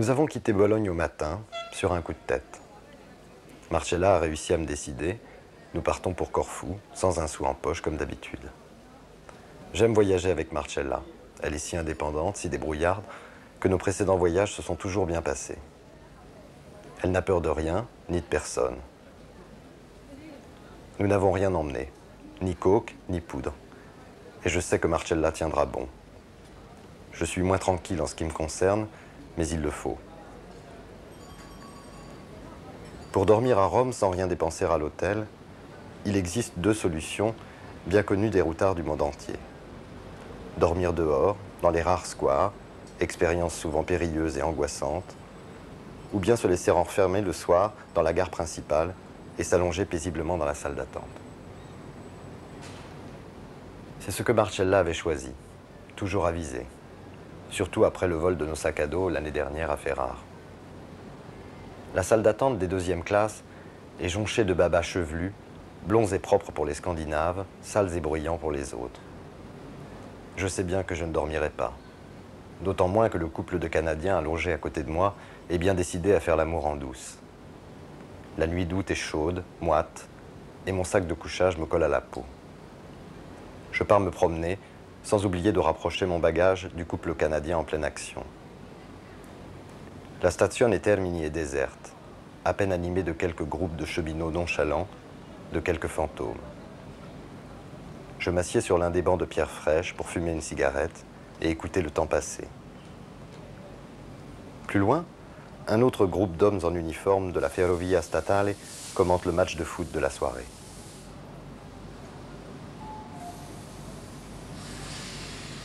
Nous avons quitté Bologne au matin, sur un coup de tête. Marcella a réussi à me décider. Nous partons pour Corfou, sans un sou en poche, comme d'habitude. J'aime voyager avec Marcella. Elle est si indépendante, si débrouillarde, que nos précédents voyages se sont toujours bien passés. Elle n'a peur de rien, ni de personne. Nous n'avons rien emmené, ni coke, ni poudre. Et je sais que Marcella tiendra bon. Je suis moins tranquille en ce qui me concerne, mais il le faut. Pour dormir à Rome sans rien dépenser à l'hôtel, il existe deux solutions bien connues des routards du monde entier. Dormir dehors, dans les rares squares, expérience souvent périlleuse et angoissante, ou bien se laisser enfermer le soir dans la gare principale et s'allonger paisiblement dans la salle d'attente. C'est ce que Marcella avait choisi, toujours avisé, surtout après le vol de nos sacs à dos l'année dernière à Ferrare. La salle d'attente des deuxièmes classes est jonchée de babas chevelus, blonds et propres pour les Scandinaves, sales et bruyants pour les autres. Je sais bien que je ne dormirai pas. D'autant moins que le couple de Canadiens allongé à côté de moi est bien décidé à faire l'amour en douce. La nuit d'août est chaude, moite, et mon sac de couchage me colle à la peau. Je pars me promener, sans oublier de rapprocher mon bagage du couple canadien en pleine action. La Stazione Termini est déserte, à peine animée de quelques groupes de cheminots nonchalants, de quelques fantômes. Je m'assieds sur l'un des bancs de pierre fraîche pour fumer une cigarette et écouter le temps passer. Plus loin, un autre groupe d'hommes en uniforme de la Ferrovia Statale commente le match de foot de la soirée.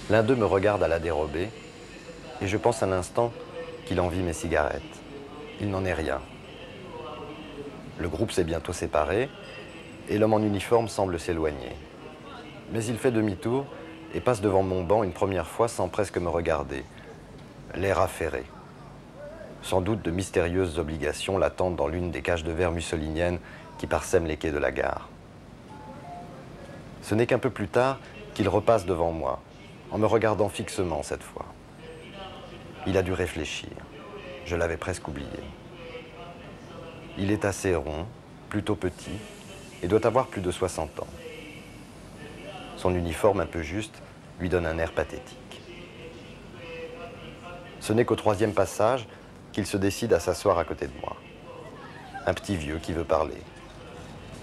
L'un d'eux me regarde à la dérobée et je pense un instant qu'il envie mes cigarettes. Il n'en est rien. Le groupe s'est bientôt séparé et l'homme en uniforme semble s'éloigner. Mais il fait demi-tour et passe devant mon banc une première fois sans presque me regarder, l'air affairé. Sans doute de mystérieuses obligations l'attendent dans l'une des cages de verre mussoliniennes qui parsèment les quais de la gare. Ce n'est qu'un peu plus tard qu'il repasse devant moi, en me regardant fixement cette fois. Il a dû réfléchir. Je l'avais presque oublié. Il est assez rond, plutôt petit, et doit avoir plus de 60 ans. Son uniforme un peu juste lui donne un air pathétique. Ce n'est qu'au troisième passage qu'il se décide à s'asseoir à côté de moi. Un petit vieux qui veut parler.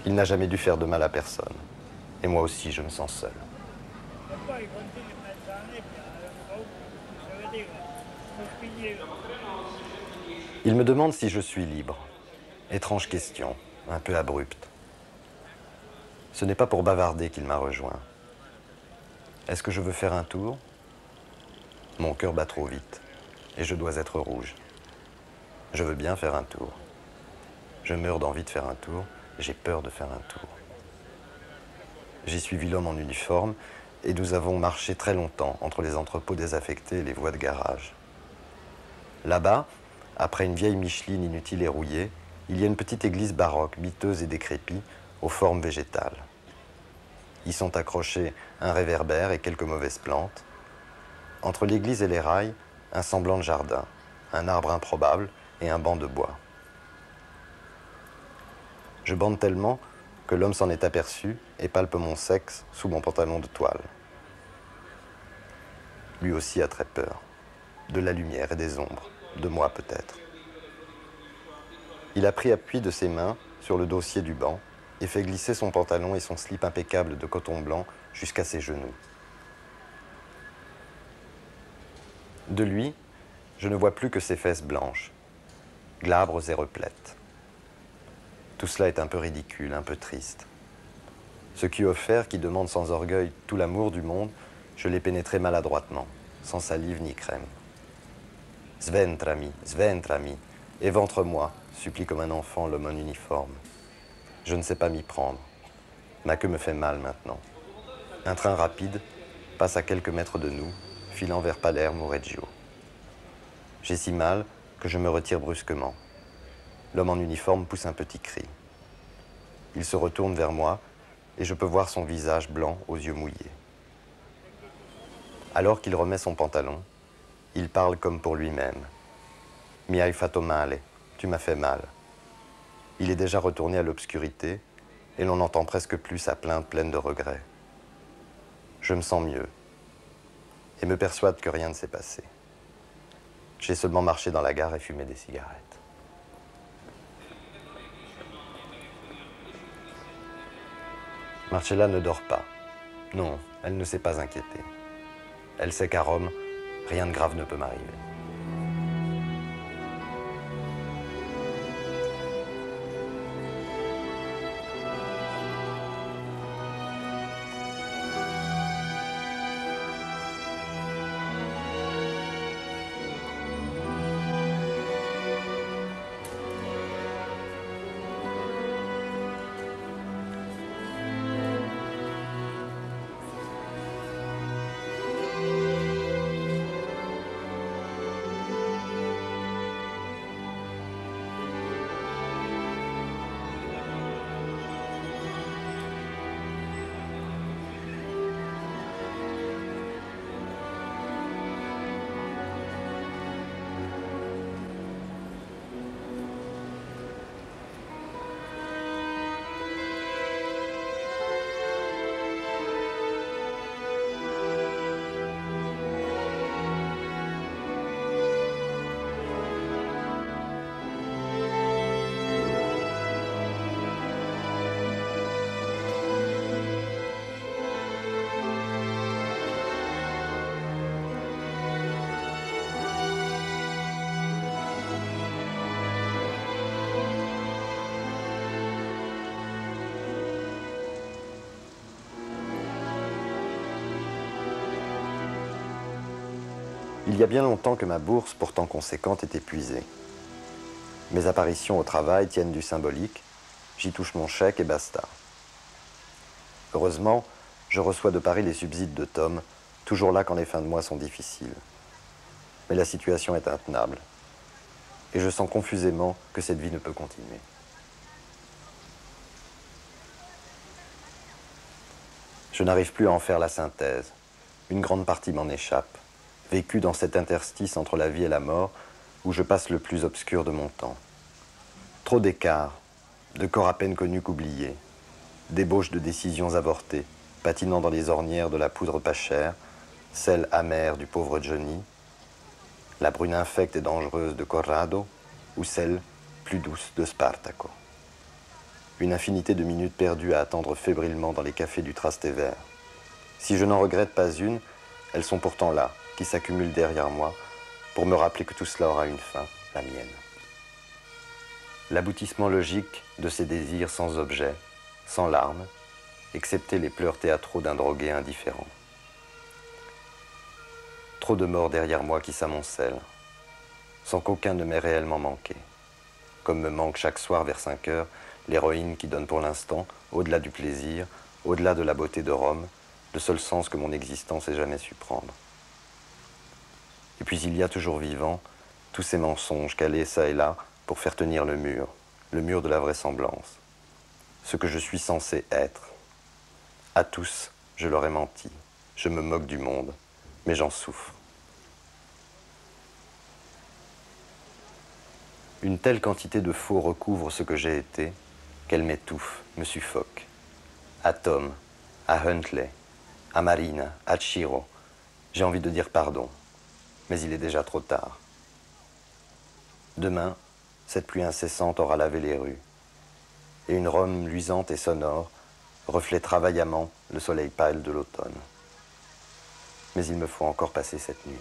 Il n'a jamais dû faire de mal à personne. Et moi aussi, je me sens seul. Il me demande si je suis libre. Étrange question, un peu abrupte. Ce n'est pas pour bavarder qu'il m'a rejoint. Est-ce que je veux faire un tour? Mon cœur bat trop vite et je dois être rouge. Je veux bien faire un tour. Je meurs d'envie de faire un tour, j'ai peur de faire un tour. J'ai suivi l'homme en uniforme et nous avons marché très longtemps entre les entrepôts désaffectés et les voies de garage. Là-bas, après une vieille Micheline inutile et rouillée, il y a une petite église baroque, miteuse et décrépite, aux formes végétales. Y sont accrochés un réverbère et quelques mauvaises plantes. Entre l'église et les rails, un semblant de jardin, un arbre improbable et un banc de bois. Je bande tellement que l'homme s'en est aperçu et palpe mon sexe sous mon pantalon de toile. Lui aussi a très peur, de la lumière et des ombres, de moi peut-être. Il a pris appui de ses mains sur le dossier du banc et fait glisser son pantalon et son slip impeccable de coton blanc jusqu'à ses genoux. De lui, je ne vois plus que ses fesses blanches, glabres et replètes. Tout cela est un peu ridicule, un peu triste. Ce qui-offert qui demande sans orgueil tout l'amour du monde, je l'ai pénétré maladroitement, sans salive ni crème. Sventrami, éventre-moi, supplie comme un enfant l'homme en uniforme. Je ne sais pas m'y prendre. Ma queue me fait mal maintenant. Un train rapide passe à quelques mètres de nous, filant vers Palerme ou Reggio. J'ai si mal que je me retire brusquement. L'homme en uniforme pousse un petit cri. Il se retourne vers moi et je peux voir son visage blanc aux yeux mouillés. Alors qu'il remet son pantalon, il parle comme pour lui-même. Mi hai fatto male, tu m'as fait mal. Il est déjà retourné à l'obscurité et l'on n'entend presque plus sa plainte pleine de regrets. Je me sens mieux et me persuade que rien ne s'est passé. J'ai seulement marché dans la gare et fumé des cigarettes. Marcella ne dort pas. Non, elle ne s'est pas inquiétée. Elle sait qu'à Rome, rien de grave ne peut m'arriver. Il y a bien longtemps que ma bourse, pourtant conséquente, est épuisée. Mes apparitions au travail tiennent du symbolique, j'y touche mon chèque et basta. Heureusement, je reçois de Paris les subsides de Tom, toujours là quand les fins de mois sont difficiles. Mais la situation est intenable, et je sens confusément que cette vie ne peut continuer. Je n'arrive plus à en faire la synthèse. Une grande partie m'en échappe, vécu dans cet interstice entre la vie et la mort, où je passe le plus obscur de mon temps. Trop d'écarts, de corps à peine connus qu'oubliés, d'ébauches de décisions avortées, patinant dans les ornières de la poudre pas chère, celle amère du pauvre Johnny, la brune infecte et dangereuse de Corrado, ou celle plus douce de Spartaco. Une infinité de minutes perdues à attendre fébrilement dans les cafés du Trastevere. Si je n'en regrette pas une, elles sont pourtant là, qui s'accumulent derrière moi, pour me rappeler que tout cela aura une fin, la mienne. L'aboutissement logique de ces désirs sans objet, sans larmes, excepté les pleurs théâtraux d'un drogué indifférent. Trop de morts derrière moi qui s'amoncellent, sans qu'aucun ne m'ait réellement manqué. Comme me manque chaque soir vers 5 heures l'héroïne qui donne pour l'instant, au-delà du plaisir, au-delà de la beauté de Rome, le seul sens que mon existence ait jamais su prendre. Et puis il y a toujours vivant tous ces mensonges calés çà et là pour faire tenir le mur de la vraisemblance, ce que je suis censé être. À tous, je leur ai menti, je me moque du monde, mais j'en souffre. Une telle quantité de faux recouvre ce que j'ai été, qu'elle m'étouffe, me suffoque. À Tom, à Huntley, à Marina, à Chiro, j'ai envie de dire pardon, mais il est déjà trop tard. Demain, cette pluie incessante aura lavé les rues, et une Rome luisante et sonore reflètera vaillamment le soleil pâle de l'automne. Mais il me faut encore passer cette nuit.